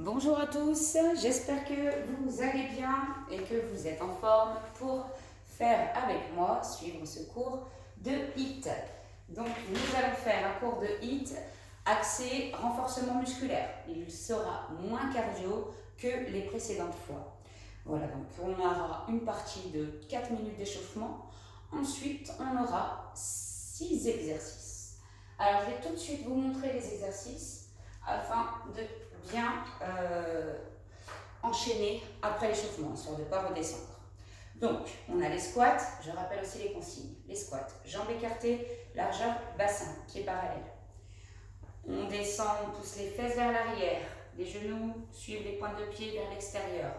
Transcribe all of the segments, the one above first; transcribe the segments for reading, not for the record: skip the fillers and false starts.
Bonjour à tous, j'espère que vous allez bien et que vous êtes en forme pour faire avec moi, suivre ce cours de HIIT. Donc nous allons faire un cours de HIIT axé renforcement musculaire. Il sera moins cardio que les précédentes fois. Voilà, donc on aura une partie de 4 minutes d'échauffement. Ensuite, on aura 6 exercices. Alors je vais tout de suite vous montrer les exercices afin de bien enchaîner après l'échauffement, histoire de ne pas redescendre. Donc, on a les squats, je rappelle aussi les consignes. Les squats, jambes écartées, largeur bassin, pieds parallèles. On descend, on pousse les fesses vers l'arrière, les genoux suivent les pointes de pied vers l'extérieur.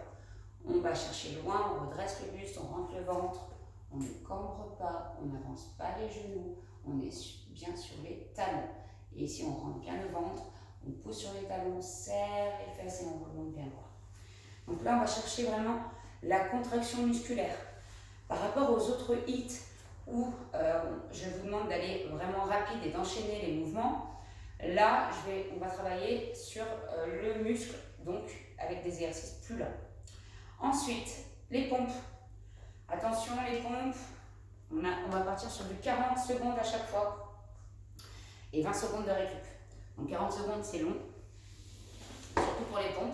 On va chercher loin, on redresse le buste, on rentre le ventre, on ne cambre pas, on n'avance pas les genoux, on est bien sur les talons. Et ici, on rentre bien le ventre, on pousse sur les talons, on serre les fesses et on remonte bien droit. Donc là, on va chercher vraiment la contraction musculaire. Par rapport aux autres HIIT où je vous demande d'aller vraiment rapide et d'enchaîner les mouvements, là, on va travailler sur le muscle, donc avec des exercices plus lents. Ensuite, les pompes. Attention, les pompes, on va partir sur du 40 secondes à chaque fois et 20 secondes de récup. Donc 40 secondes, c'est long, surtout pour les pompes.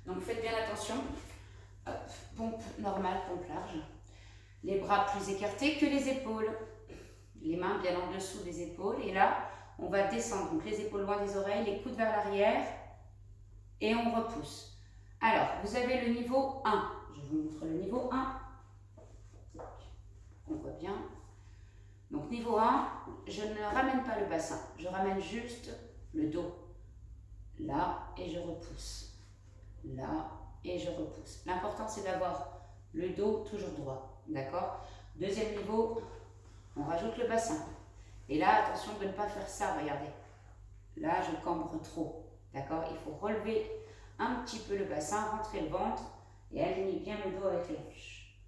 Donc faites bien attention. Hop, pompe normale, pompe large. Les bras plus écartés que les épaules. Les mains bien en dessous des épaules. Et là, on va descendre. Donc les épaules loin des oreilles, les coudes vers l'arrière. Et on repousse. Alors, vous avez le niveau 1. Je vous montre le niveau 1. On voit bien. Donc niveau 1, je ne ramène pas le bassin. Je ramène juste le dos. Là, et je repousse. Là, et je repousse. L'important, c'est d'avoir le dos toujours droit. D'accord? Deuxième niveau, on rajoute le bassin. Et là, attention de ne pas faire ça, regardez. Là, je cambre trop. D'accord? Il faut relever un petit peu le bassin, rentrer le ventre et aligner bien le dos avec les hanches.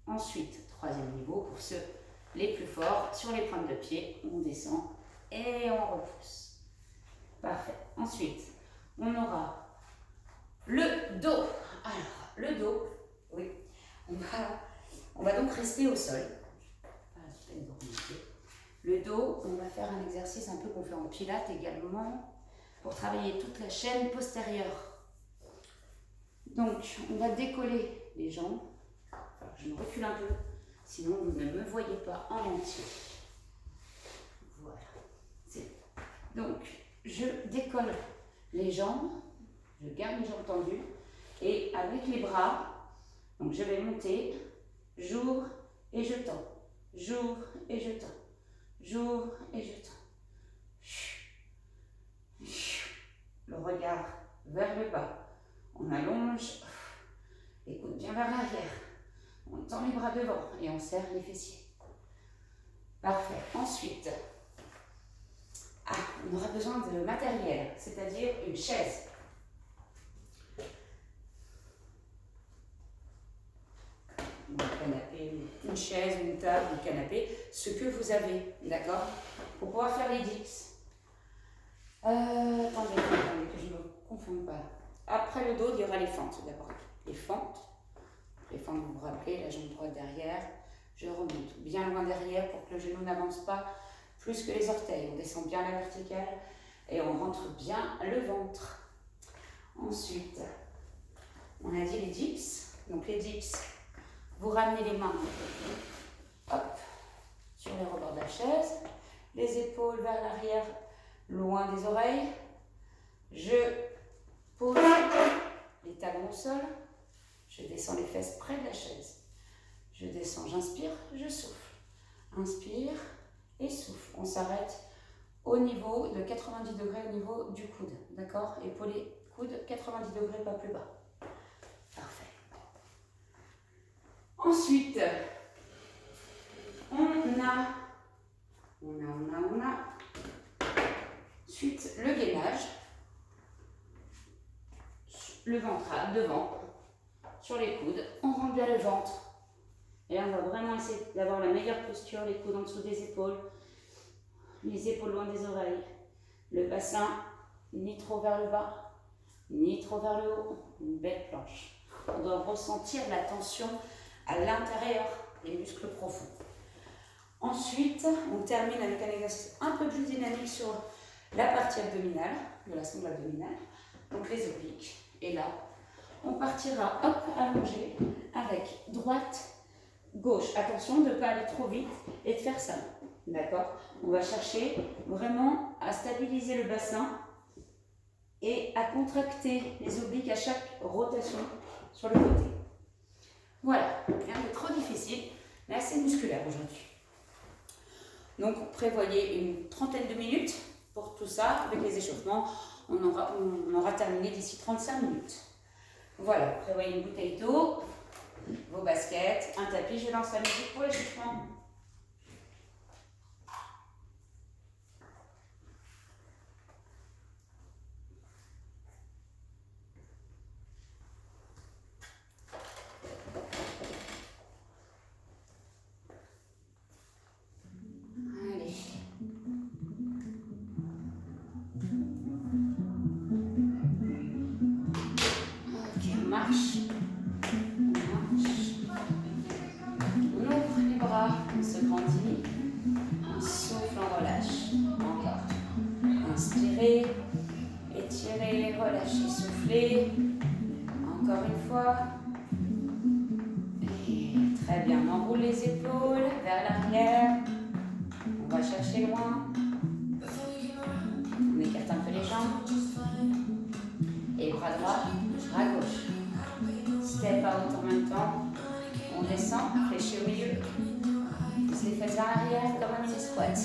Ensuite, troisième niveau, pour ceux les plus forts, sur les pointes de pied, on descend et on repousse. Parfait. Ensuite, on aura le dos. Alors, le dos, oui, on va donc rester au sol. Le dos, on va faire un exercice un peu qu'on fait en pilates également, pour travailler toute la chaîne postérieure. Donc, on va décoller les jambes. Alors, je me recule un peu, sinon vous ne me voyez pas en entier. Voilà. Donc, je décolle les jambes, je garde les jambes tendues, et avec les bras, donc je vais monter, j'ouvre et je tends, j'ouvre et je tends, j'ouvre et je tends. Le regard vers le bas, on allonge, les coudes bien vers l'arrière, on tend les bras devant et on serre les fessiers. Parfait. Ensuite, on aura besoin de matériel, c'est-à-dire une chaise. Un canapé, une chaise, une table, un canapé, ce que vous avez, d'accord? Pour pouvoir faire les dips. Attendez, que je ne me confonde pas. Après le dos, il y aura les fentes d'abord. Les fentes, vous vous rappelez, la jambe droite derrière. Je remonte bien loin derrière pour que le genou n'avance pas plus que les orteils. On descend bien la verticale et on rentre bien le ventre. Ensuite, on a dit les dips. Donc les dips, vous ramenez les mains, hop, sur les rebords de la chaise, les épaules vers l'arrière, loin des oreilles. Je pose les talons au sol, je descends les fesses près de la chaise. Je descends, j'inspire, je souffle. Inspire et souffle. On s'arrête au niveau de 90 degrés au niveau du coude. D'accord? Épaulé, coude, 90 degrés, pas plus bas. Parfait. Ensuite, on a. Ensuite, le gainage. Le ventre devant, sur les coudes. On rentre bien le ventre. Et là, on va vraiment essayer d'avoir la meilleure posture, les coudes en dessous des épaules, les épaules loin des oreilles, le bassin ni trop vers le bas, ni trop vers le haut, une belle planche. On doit ressentir la tension à l'intérieur des muscles profonds. Ensuite, on termine avec un exercice un peu plus dynamique sur la partie abdominale, de la sangle abdominale, donc les obliques. Et là, on partira hop, allongé avec droite, gauche. Attention de ne pas aller trop vite et de faire ça. D'accord? On va chercher vraiment à stabiliser le bassin et à contracter les obliques à chaque rotation sur le côté. Voilà, rien de trop difficile, mais assez musculaire aujourd'hui. Donc prévoyez une trentaine de minutes pour tout ça. Avec les échauffements, on aura terminé d'ici 35 minutes. Voilà, prévoyez une bouteille d'eau, vos baskets, un tapis. Je lance la musique pour l'échauffement. Étirez, relâchez, soufflez. Encore une fois. Et très bien, on enroule les épaules vers l'arrière. On va chercher loin. On écarte un peu les jambes. Et bras droit, bras gauche. Step out en même temps. On descend, fléchis au milieu. Pousse les fesses vers l'arrière comme un mini squat.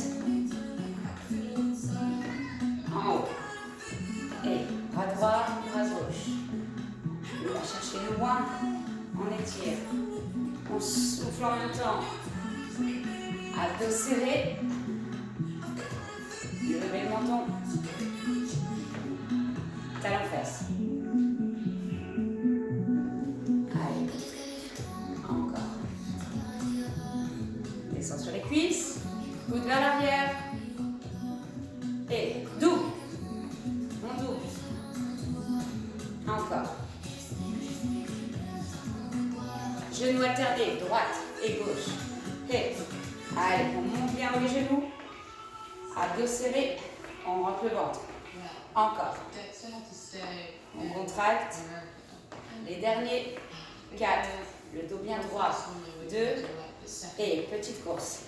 En haut. Et bras droit, bras gauche. On va chercher le loin. On étire. On souffle en même temps. À dos serré. Levez le menton. Talon fesse. Allez. Encore. Descends sur les cuisses. Coude vers l'arrière. Et double. On double. Encore. Genoux alternés, droite et gauche. Et allez, on monte bien les genoux. À dos serré, on rentre le ventre. Encore. On contracte. Les derniers. 4. Le dos bien droit. 2. Et petite course.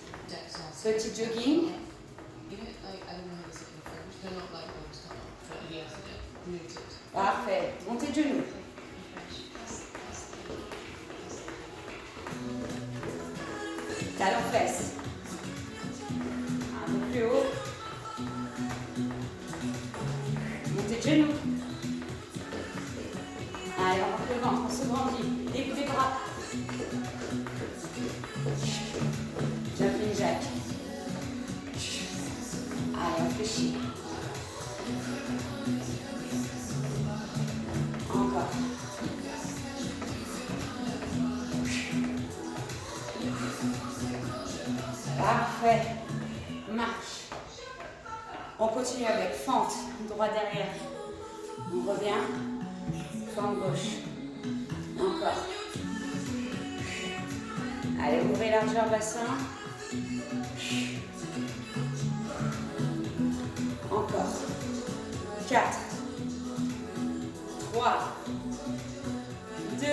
Petit jogging. Parfait. Montez de genoux. Talon fesse. Un peu plus haut. Montez de genoux. Allez, on rentre le ventre, on se grandit. Début des bras. Jumping jack. Allez, on fléchit. Encore. Parfait. Marche. On continue avec fente, droit derrière. On revient. Fente gauche. Encore. Allez, ouvrez largeur bassin. Encore. 4. 3. 2.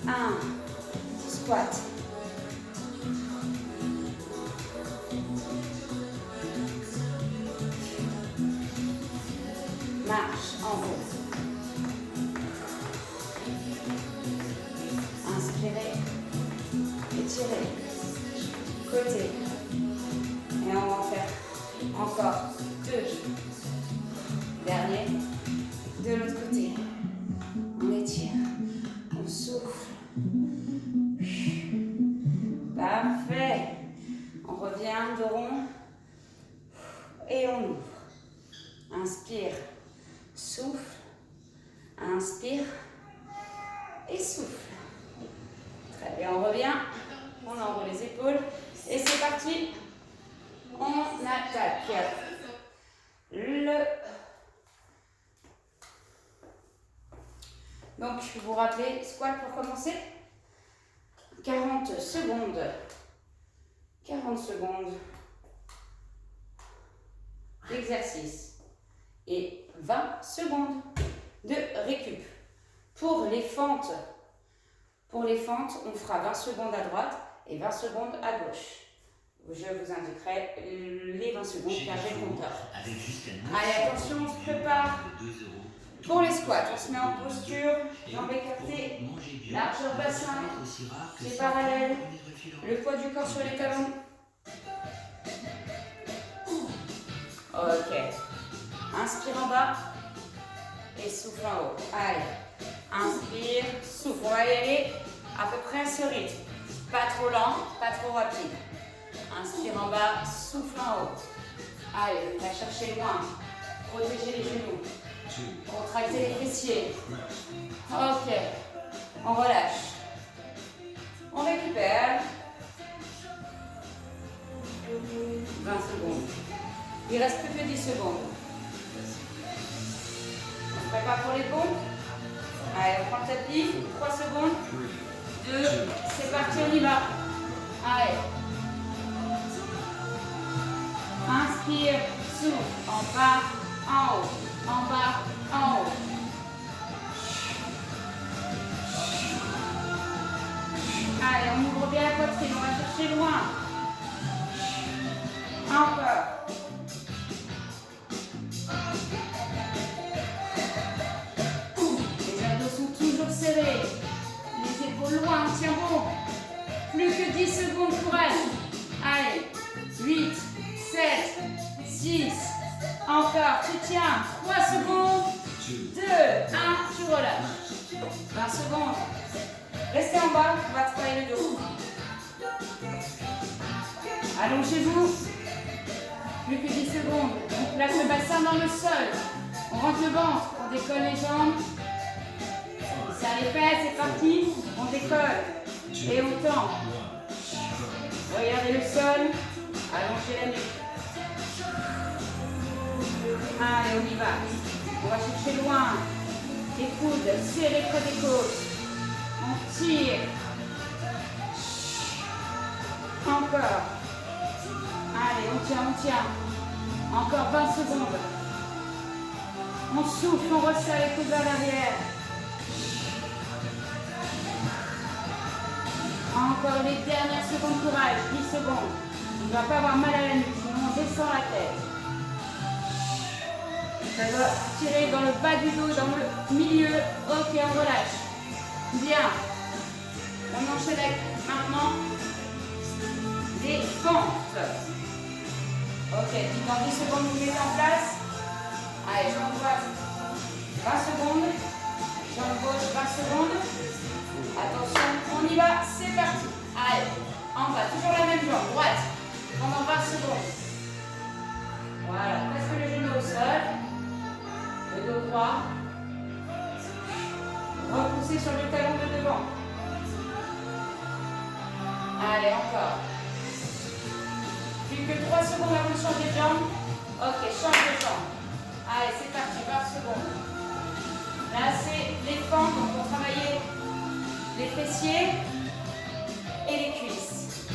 1. Squat. Marche en haut. Inspirez. Étirez. Côté. Et on va en faire encore 2. Dernier. De l'autre côté. On étire. On souffle. Parfait. On revient de rond. Et on ouvre. Inspire. Souffle. Inspire. Et souffle. Très bien, on revient. On enroule les épaules. Et c'est parti. On attaque. Le Donc, vous vous rappelez, squat pour commencer. 40 secondes. 40 secondes d'exercice. Et 20 secondes de récup. Pour les fentes, on fera 20 secondes à droite et 20 secondes à gauche. Je vous indiquerai les 20 secondes car j'ai le compteur. Allez, attention, on se prépare. Pour les squats, on se met en posture, jambes écartées, largeur bassin, les parallèles, le poids du corps sur les talons. Ok. Inspire en bas et souffle en haut. Allez. Inspire, souffle. On va y aller à peu près à ce rythme. Pas trop lent, pas trop rapide. Inspire en bas, souffle en haut. Allez, on va chercher loin. Protéger les genoux. Contracter les fessiers. Ok. On relâche. On récupère. 20 secondes. Il reste plus que 10 secondes. On se prépare pour les pompes. Allez, on prend le tapis. 3 secondes. 2. C'est parti, on y va. Allez. Inspire, souffle. En bas, en haut. En bas, en haut. Allez, on ouvre bien la poitrine. On va chercher loin. Encore. Les abdos sont toujours serrés. Les épaules loin, on tient bon. Plus que 10 secondes, courage. Allez, 8, 7, 6. Encore, tu tiens. 3 secondes. 2, 1, tu relâches. 20 secondes. Restez en bas, on va travailler le dos. Allongez-vous. Plus que 10 secondes. On place le bassin dans le sol. On rentre le ventre. On décolle les jambes. On serre les fesses. C'est parti. On décolle. Et on tend. Regardez le sol. Allongez la nuque. Allez, on y va. On va chercher loin. Les coudes serrés près des côtes. On tire. Encore. Allez, on tient. Encore 20 secondes. On souffle, on resserre les coudes vers l'arrière. Encore les dernières secondes, courage. 10 secondes. On ne doit pas avoir mal à la nuque, sinon on descend la tête. Ça doit tirer dans le bas du dos, dans le milieu. Ok, on relâche. Bien. On enchaîne avec maintenant les fentes. Ok, dans 10 secondes, vous mettez en place. Allez, jambe droite, 20 secondes. Jambe gauche, 20 secondes. Attention, on y va, c'est parti. Allez, en bas, toujours la même jambe, droite, pendant 20 secondes. Voilà, presque le genou au sol. Le dos droit. Repoussez sur le talon de devant. Allez, encore. Plus que 3 secondes avant de changer de jambe. Ok, change de jambe. Allez, c'est parti, 20 secondes. Là, c'est les fentes, donc on va travailler les fessiers et les cuisses.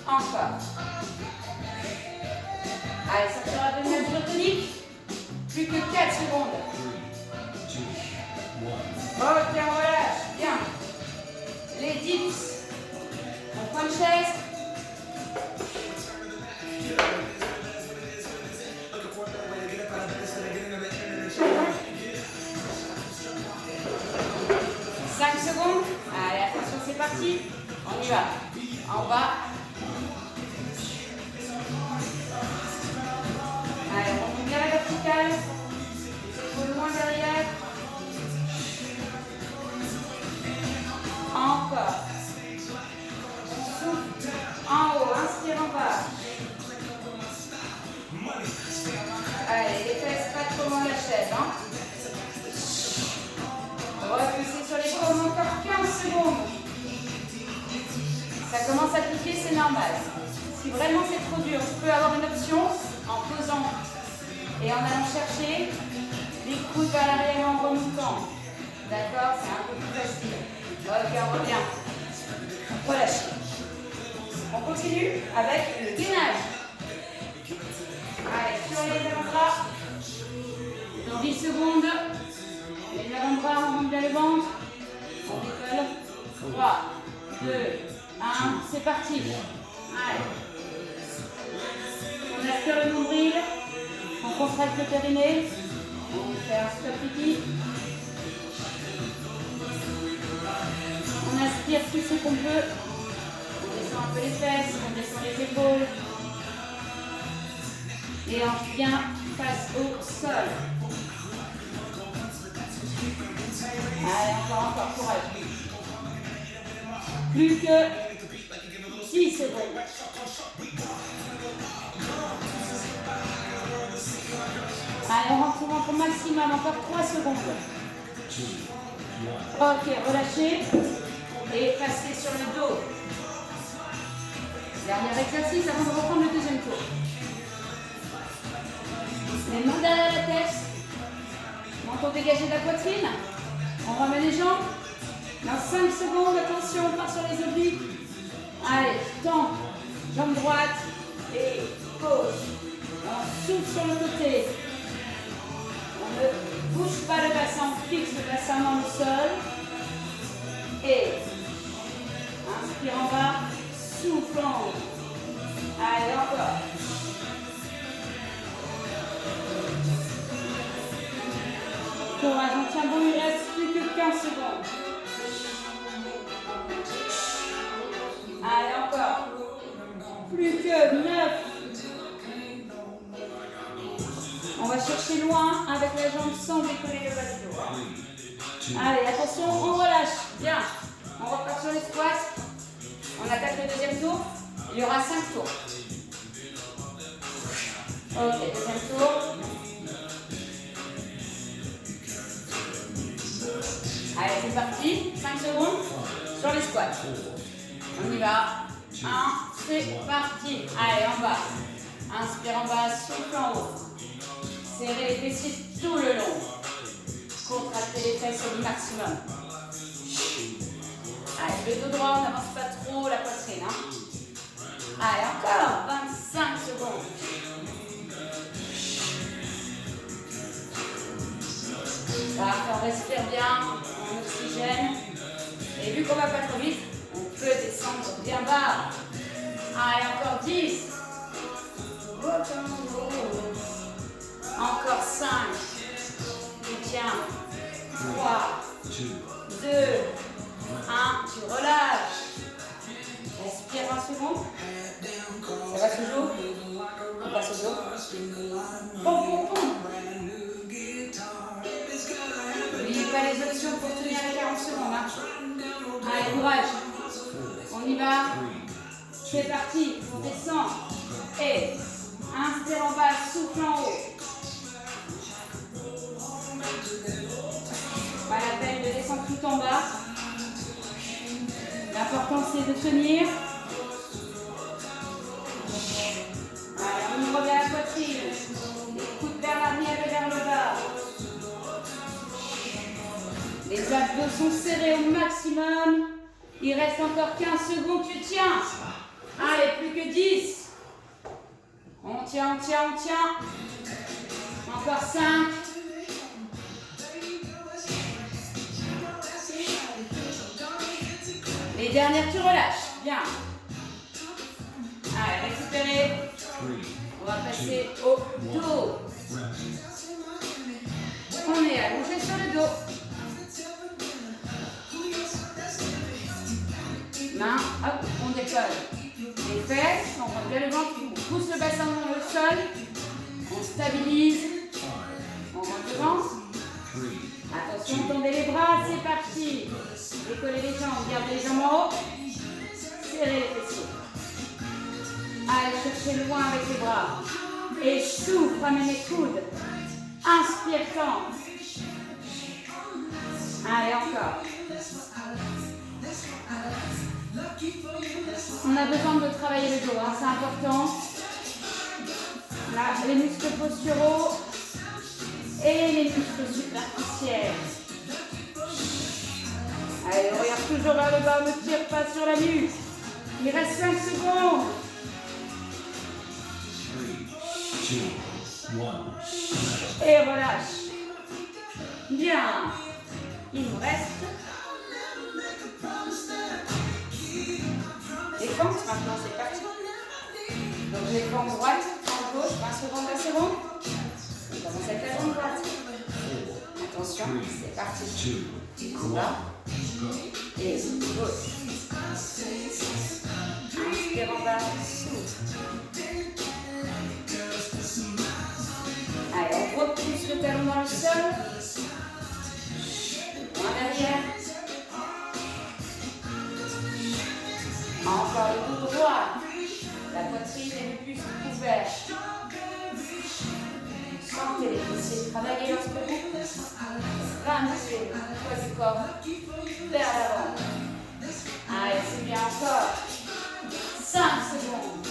Encore. Allez, ça sera de nature tonique. Plus que 4 secondes. Ok, on relâche. Bien. Les dips. On prend une chaise. Allez, attention, c'est parti. On y va. En bas. Allez, on monte bien la verticale. Les épaules loin derrière. Encore. On souffle en haut. Inspire en bas. Allez, les fesses pas trop loin de la chaise. Hein. Repoussez sur les paumes, encore 15 secondes. Ça commence à piquer, c'est normal. Si vraiment c'est trop dur, je peux avoir une option en posant et en allant chercher les coudes vers l'arrière en remontant. D'accord, c'est un peu plus facile. Ok, on revient. Relâchez. On continue avec le gainage. Allez, sur les avant-bras. Dans 10 secondes. Les avant-bras, on monte bien le ventre. On décolle. 3, 2, 1, c'est parti. Allez. On aspire le nombril. On contracte le périnée. On fait un stop pipi. On aspire tout ce qu'on peut. On descend un peu les fesses, on descend les épaules. Et on vient face au sol. Allez, encore, courage. Plus que 6 secondes. Allez, on rentre au maximum, encore 3 secondes. Ok, relâchez. Et passez sur le dos. Dernier exercice avant de reprendre le deuxième tour. Les mains derrière la tête. Menton dégagé de la poitrine. On remet les jambes. Dans 5 secondes, attention, on part sur les obliques. Allez, tend. Jambe droite et gauche. On souffle sur le côté. On ne bouge pas le bassin, on fixe le bassin dans le sol. Et inspire en bas, souffle en haut. Allez, encore. Courage, on tient bon, il reste plus que 15 secondes. Allez, encore. Plus que 9. On va chercher loin avec la jambe sans décoller le bas du dos. Allez, attention, on relâche. Bien. On repart sur les squats. On attaque le deuxième tour. Il y aura 5 tours. Ok, deuxième tour. Allez, c'est parti. 5 secondes sur les squats. On y va. 1, c'est parti. Allez, en bas. Inspire en bas, souffle en haut. Serrez les fessiers tout le long. Contractez les fesses au maximum. Allez, le dos droit, on n'avance pas trop la poitrine. Hein. Allez, encore 25 secondes. Parfait, on respire bien, on oxygène. Et vu qu'on ne va pas trop vite, on peut descendre bien bas. Allez, encore 10. Encore 5. Tu tiens. 3, 2, 1. Tu relâches. Respire 20 secondes. Ça va toujours? On passe au dos. Bon, bon, bon. N'oubliez pas les options pour tenir les 40 secondes. Hein. Allez, courage. On y va. C'est parti. On descend. Et inspire en bas, souffle en haut. Pas la peine de descendre tout en bas. L'important c'est de tenir. Allez, on ouvre bien la poitrine. Les coudes vers l'arrière et vers le bas. Les abdos sont serrés au maximum. Il reste encore 15 secondes, tu tiens. Allez, plus que 10. On tient, on tient, on tient. Encore 5. Les dernières, tu relâches. Bien. Allez, récupérez. On va passer au dos. On est allongé sur le dos. Main, hop, on décolle. Les fesses, on prend bien le ventre, on pousse le bassin dans le sol. On stabilise. On rentre le ventre. Attention, tendez les bras, c'est parti. Décollez les jambes, gardez les jambes en haut. Serrez les fessiers. Allez, cherchez loin avec les bras. Et souffle, ramène les coudes. Inspire, tend. Allez, encore. On a besoin de travailler le dos, hein, c'est important. Là, les muscles posturaux et les muscles superficiels. toujours vers le bas, ne tire pas sur la nuque. Il reste 5 secondes. 3, 2, 1. Et relâche. Bien. Il nous reste les fentes maintenant, c'est parti. Donc les fentes droite, fente gauche, 20 secondes, 20 secondes. On commence avec la jambe droite. Attention, c'est parti. Là. Et gauche. Inspire en bas, souffle. Allez, on repousse le talon dans le sol. Loin derrière. Encore le dos droit. La poitrine et le buste couverts. Sentez les fessiers travailler lorsque vous ramenez le poids du corps vers l'avant. Allez, c'est bien encore. 5 secondes.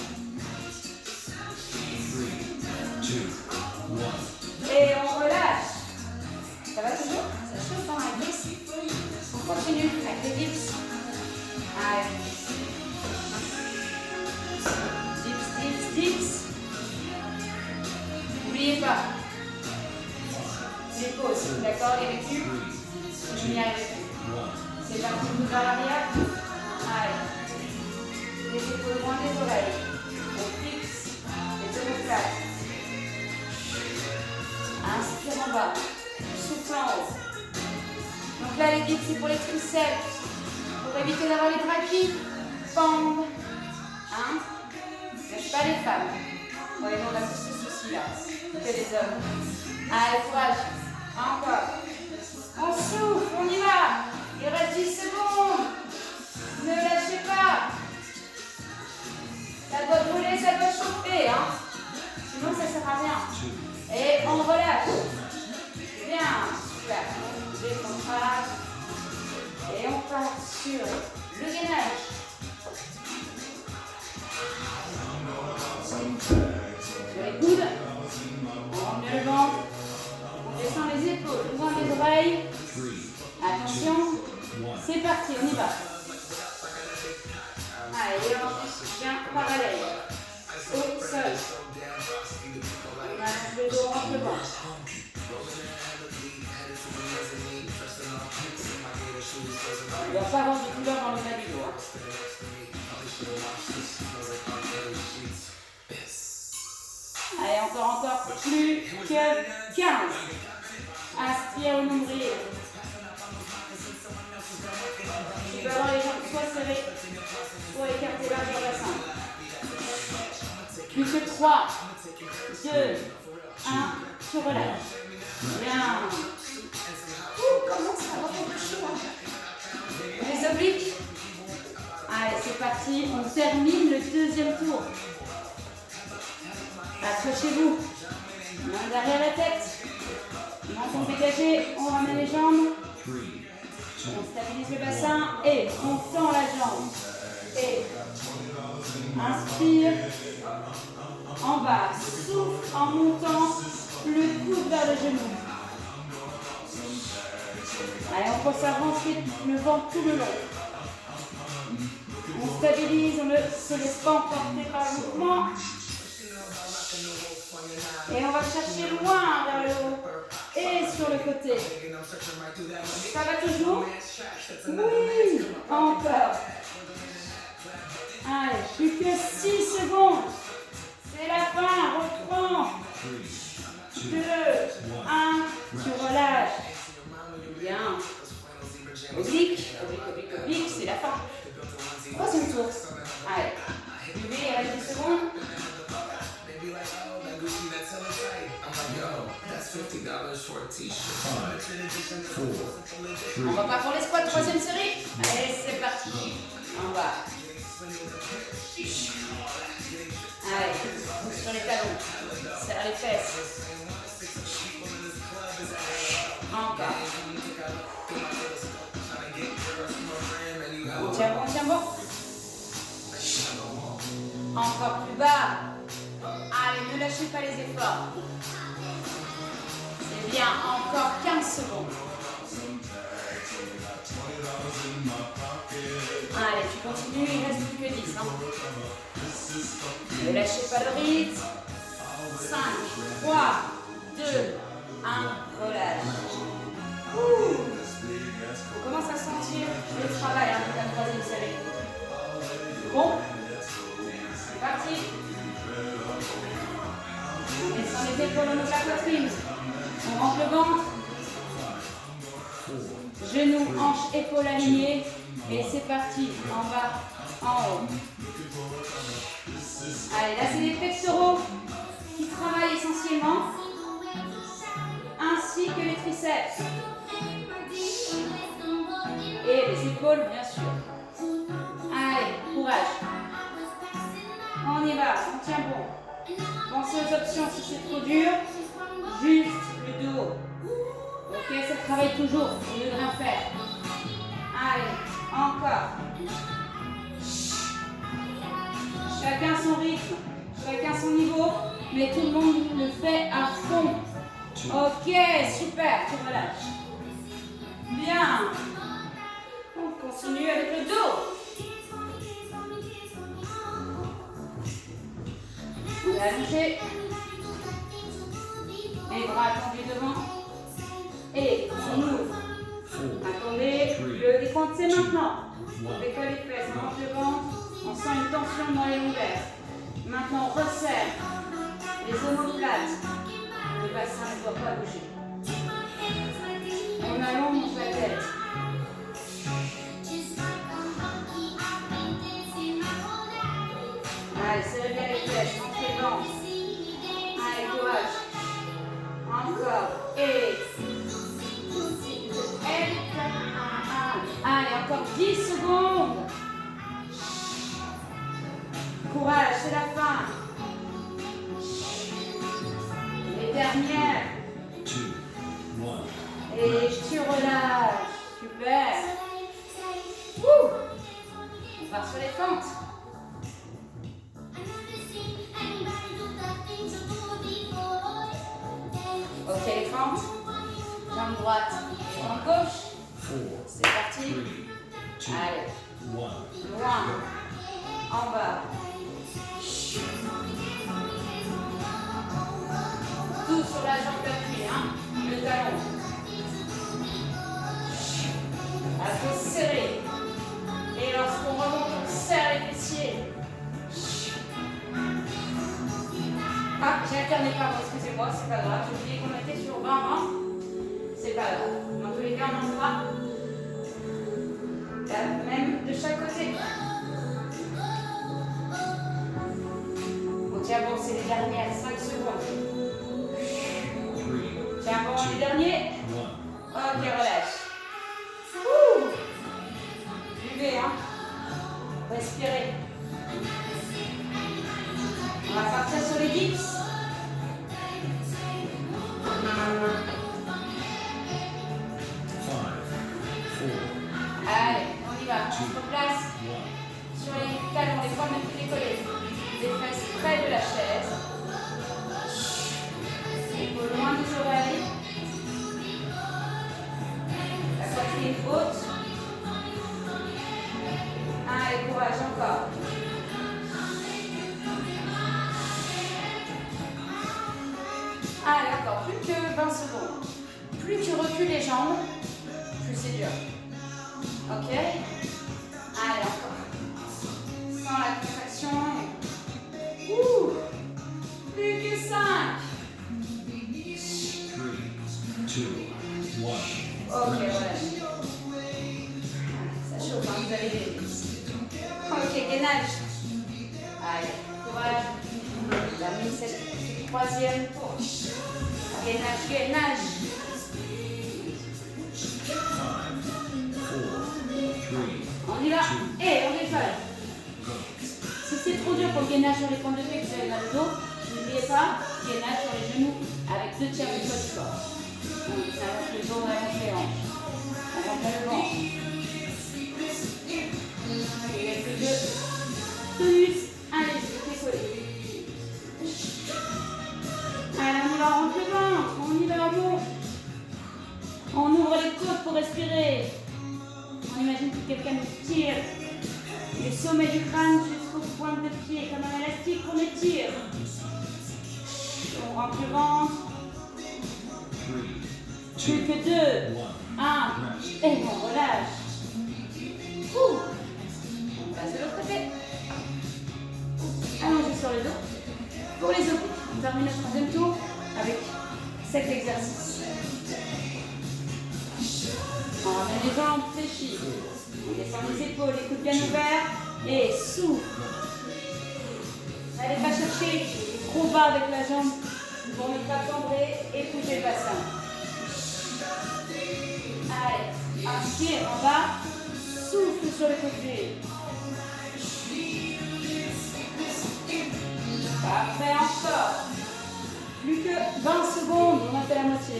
3, 2, 1. Et on relâche. Ça va toujours? Ça chauffe avec dips. On continue avec les dips. Allez. Dips, dips, dips. N'oubliez pas. Les pauses, d'accord? Les reculs. Je n'y arrive plus. C'est parti, nous vers l'arrière. Allez. Les épaules loin des oreilles. On fixe les omoplates. Inspire en bas. Souffle en haut. Donc là, les dips, c'est pour les triceps. Pour éviter d'avoir les bras qui pendent. Hein? Lâche pas les femmes. Ouais, on a tous ce souci-là. Que les hommes. Allez, courage. Encore. On souffle, on y va. Il reste 10 secondes. Ne lâchez pas. Ça doit brûler, ça doit chauffer. Hein? Sinon, ça ne sert à rien. Et on relâche. Bien. Super. Décontracte. Et on part sur le gainage. Sur les coudes. On remet le ventre. On descend les épaules, loin des oreilles. Attention. C'est parti, on y va. Allez, on bien parallèle. Au sol. On allonge le dos, rentre le ventre. Il ne doit pas avoir de douleur dans le bas du dos. Allez, encore. Plus que 15. Inspire au nombril. Tu peux avoir les jambes soit serrées, soit écartées large au bassin. Plus que 3, 2, 1. Tu relâches. Bien. Comment ça va faire chaud? Les obliques. Allez, c'est parti. On termine le deuxième tour. Accrochez-vous. Main derrière la tête. Menton dégagé. On ramène les jambes. On stabilise le bassin. Et on tend la jambe. Et inspire. En bas. Souffle en montant le coude vers le genou. Allez, on pense à rentrer le ventre tout le long. On stabilise, on ne se laisse pas emporter par le mouvement. Et on va chercher loin vers le haut. Et sur le côté. Ça va toujours? Oui, encore. Allez, plus que 6 secondes. C'est la fin, reprends. 2, 1, tu relâches. Bien. Oblique, oblique, c'est la fin. Troisième tour. Allez, levez, il reste 10 secondes. On va pas pour les squats, troisième série. Allez, c'est parti. En bas. Allez, sur les talons. Serre les fesses. Encore. On tient bon. Encore plus bas. Allez, ne lâchez pas les efforts. C'est bien, encore 15 secondes. Allez, tu continues, il ne reste plus que 10. Hein. Ne lâchez pas le rythme. 5, 3, 2, 1, relâche. On commence à sentir le travail avec la troisième série. Bon, c'est parti. On descend les épaules, on ouvre la poitrine. On rentre le ventre. Genoux, hanches, épaules alignées. Et c'est parti. En bas, en haut. Allez, là c'est les pectoraux qui travaillent essentiellement. Ainsi que les triceps. Et les épaules, bien sûr. Allez, courage. On y va, on tient bon. Pensez aux options si c'est trop dur. Juste le dos. Ok, ça travaille toujours, au lieu de rien faire. Allez, encore. Chacun son rythme, chacun son niveau, mais tout le monde le fait à fond. Ok, super, tu relâches. Bien. On continue avec le dos. On va allonger. Les bras tendus devant. Et on ouvre. Attendez, le décompte c'est maintenant. On décolle les fesses, on monte le ventre. On sent une tension dans les lombaires. Maintenant on resserre les omoplates. Le bassin ne doit pas bouger. On allonge la tête. Allez, serrez bien les fesses, montrez le ventre. Allez, courage. Encore. Et. Allez, encore 10 secondes. Courage, c'est la fin. Les dernières. Et tu relâches. Super. Ouh. On part sur les fentes. Ok, les fentes. Jambe droite, jambe gauche. C'est parti. Allez. Loin. En bas. Tout sur la jambe d'appui, hein. Le talon. À vous serrer. Et lorsqu'on remonte, on serre les fessiers. Ah, j'ai alterné, pardon, excusez-moi, c'est pas grave. J'ai oublié qu'on était sur 20-20. C'est pas grave. Dans tous les cas, on en fera la même de chaque côté. On tient bon, c'est les dernières 5 secondes. Tiens bon, les derniers. Ok, relâche. Ouh. Buvez, hein. Respirez. On va partir sur les dips. Allez, on y va. On se replace sur les talons, les pointes de pied décollées. Les fesses près de la chaise. Épaules loin des oreilles. La poitrine haute. Allez, courage, encore. Allez, encore, plus que 20 secondes. Plus tu recules les jambes, plus c'est dur. Ok? Allez, encore. Sans la contraction. Ouh! Plus que 5. 3, 2, 1. Ok, relâche. Ça chauffe, hein, vous avez des... Ok, gainage. Allez, courage. Termine cette troisième tour. Gainage, gainage. 5, 4, 3, On y va. Et on décolle. Si c'est trop dur pour le gainage sur les pointes de pied, que vous avez mal au dos, n'oubliez pas, gainage sur les genoux avec 2 tiers du poids du corps. Donc, ça avance le dos, on avance les hanches. On rentre le ventre. Quelques deux. Tonus. Allez, décoller. Allez, on y va, on rentre le ventre. On y va, on monte. On ouvre les côtes pour respirer. On imagine que quelqu'un nous tire du sommet du crâne jusqu'aux pointes de pied, comme un élastique qu'on étire. On rentre le ventre. 3, 2, Plus que 2, 1, et on relâche. Ouh. On passe de l'autre côté. Allongez sur le dos. Pour les obliques, on termine le troisième tour avec cet exercice. On ramène les jambes fléchies. On descend les épaules, les coudes bien ouverts. Et souffle. N'allez pas chercher trop bas avec la jambe pour ne pas cambrer et bouger le bassin. Allez, inspire en bas. Souffle sur le côté. Parfait, encore. Plus que 20 secondes, on a fait la moitié.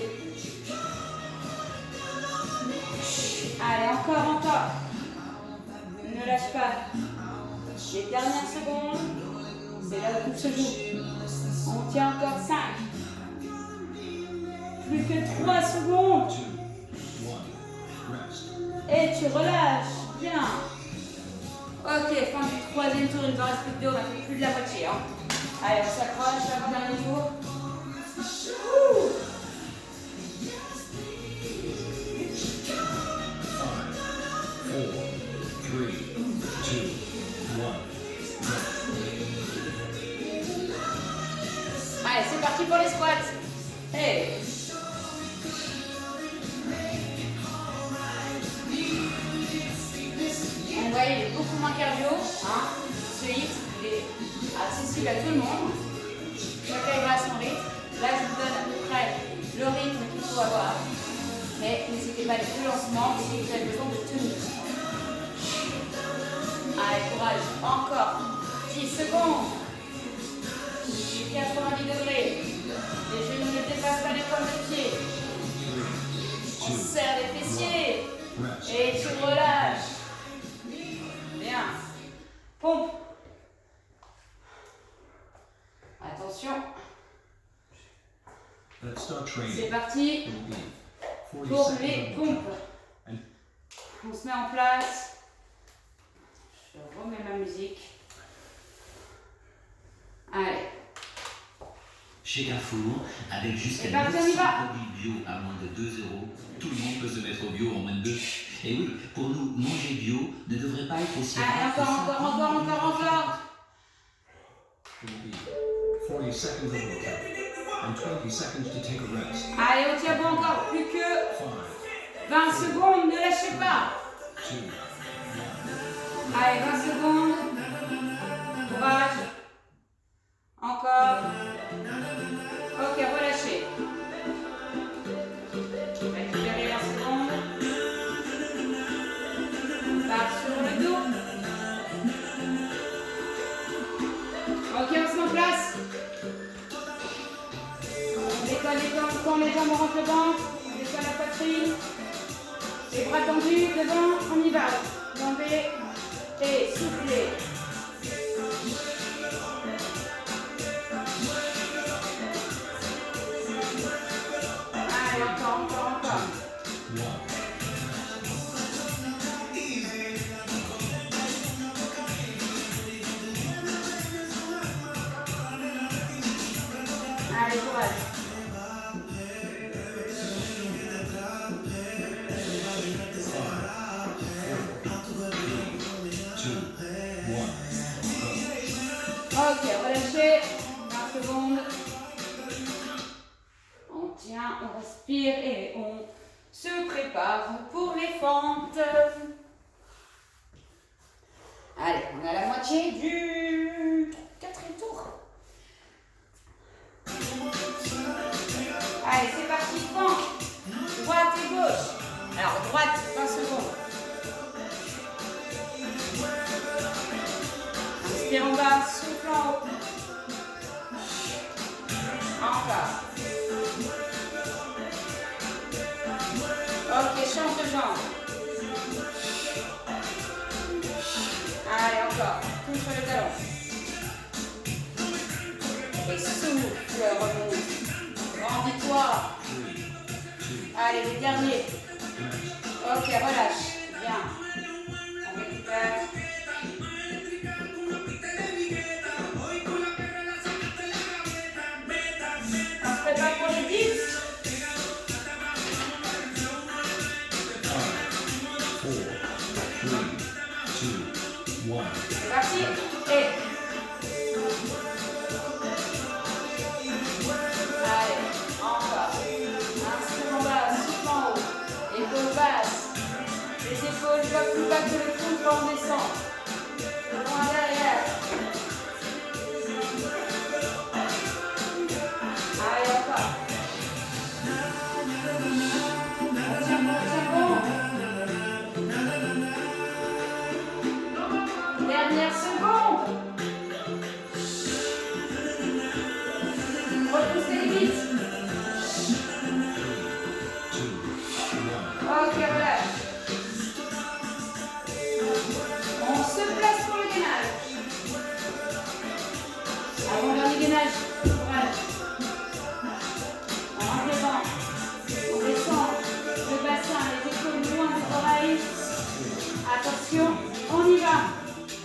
Allez, encore. Ne lâche pas. Les dernières secondes, c'est là où tout se joue. On tient encore 5. Plus que 3 secondes. 2, 1, rest. Et tu relâches. Bien. Ok, fin du troisième tour, il nous en reste plus que 2, on a fait plus de la moitié. Hein. Allez, on s'accroche, avant-dernier tour. Ouh. 5, 4, 3, 2, 1. Allez, c'est parti pour les squats. Hey. On voit, il est beaucoup moins cardio. Hein. Ce hit, il est accessible à tout le monde. Chacun ira à son rythme. Là, je vous donne à peu près le rythme qu'il faut avoir. Mais n'hésitez pas à les deux lancements si vous avez besoin de tenue. Allez, courage. Encore 10 secondes. 90 degrés. Les genoux ne dépassent pas les pointes de pied. On serre les fessiers. Et tu relâches. Bien. Pompe. Attention. Let's start C'est training. parti It will be 40 pour seconds les of pompes. And On se met en place. Je remets ma musique. Allez. Chez Carrefour, avec jusqu'à C'est parti, on y 900 va. produits bio à moins de 2 €, tout le monde peut se mettre au bio en moins de 2. Et oui, pour nous, manger bio ne devrait pas être aussi Allez, rare que encore. it will be 40 seconds of workout and 20 seconds to take a rest. Allez, on tient bon encore. Plus que 5, 20 secondes, ne lâchez pas. 2, Allez, 20 secondes. Courage. Encore. Ok, relâchez. Récupérez 20 secondes. On part sur le dos. Ok, on se met en place. On décolle les jambes quand les jambes rentrent le ventre. On décolle la poitrine. Les bras tendus devant, on y va. Tombez et soufflez. Allez, encore. 1. Allez, courage. Ok, relâchez. 20 secondes. On tient, on respire et on se prépare pour les fentes. Allez, on est à la moitié du quatrième tour. Allez, c'est parti, fente. Droite et gauche. Alors, droite, 20 secondes. Inspire en bas, souffle en haut. Encore. Ok, change de jambe. Allez, encore. Touche sur le talon. Et souffle, remonte. Grandis-toi. Allez, les derniers. Ok, relâche. Bien. bien. On récupère. On se prépare pour les 10. 5, 4, 3, 2, 1. C'est parti. Et. Allez, encore. Instrument bas, souffle en haut. Épaules basses. Les épaules ne doivent plus battre le coude quand on descend. Loin derrière. Allez, encore. On tient bon. Dernière seconde. Repousse les limites. Ok, relâche. On se place pour le gainage. Avant-dernier gainage. Courage. On rentre les vents. On descend le bassin, les épaules loin des oreilles. Attention, on y va.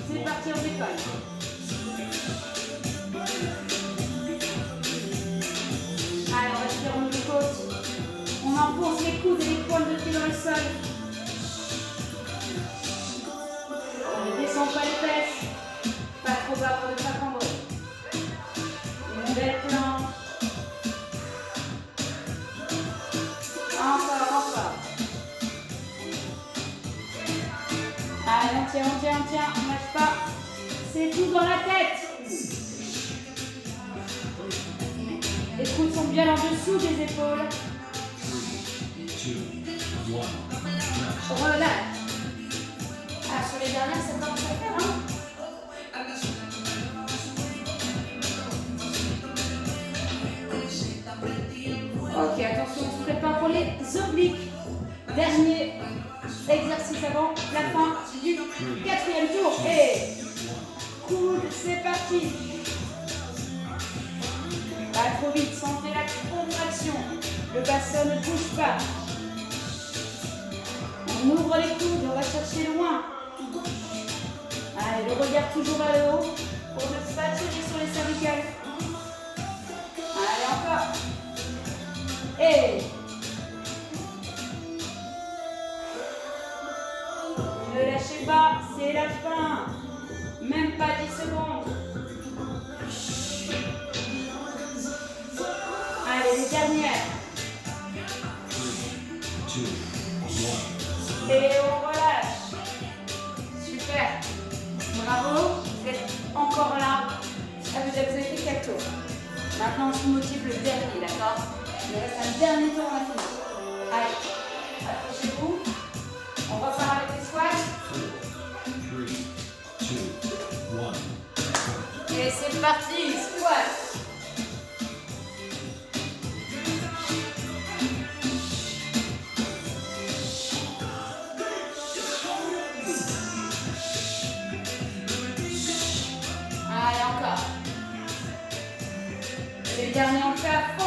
C'est parti, on décolle. Allez, on respire au niveau côte. On enfonce les coudes et les poils de pied dans le sol. On ne descend pas les fesses. Pas trop bas pour ne pas cambrer. Une belle planche. Encore. Allez, on tient, on lâche pas. C'est tout dans la tête. Les coudes sont bien en dessous des épaules. 3, 2, 1. Relâche. Ah, sur les dernières, ça commence à faire, hein? Ok, attention, on se prépare pour les obliques. Dernier exercice avant la fin du 4e tour. Et coude, c'est parti. Pas trop vite, sentez la contraction. Le bassin ne bouge pas. On ouvre les coudes, on va chercher loin. Allez, le regard toujours vers le haut pour ne pas tirer sur les cervicales. Allez, encore. Et ne lâchez pas, c'est la fin. Même pas 10 secondes. Allez, les dernières. 3, 2, 1. Et on relâche. Super. Bravo. Vous êtes encore là. Ça vous avez fait 4 tours. Maintenant, on se motive le dernier, d'accord? Il reste un dernier tour à finir. Allez, accrochez-vous. On repart avec les squats. 4, 3, 2, 1. Et c'est parti, squat. Allez, encore. C'est le dernier, on fait à fond.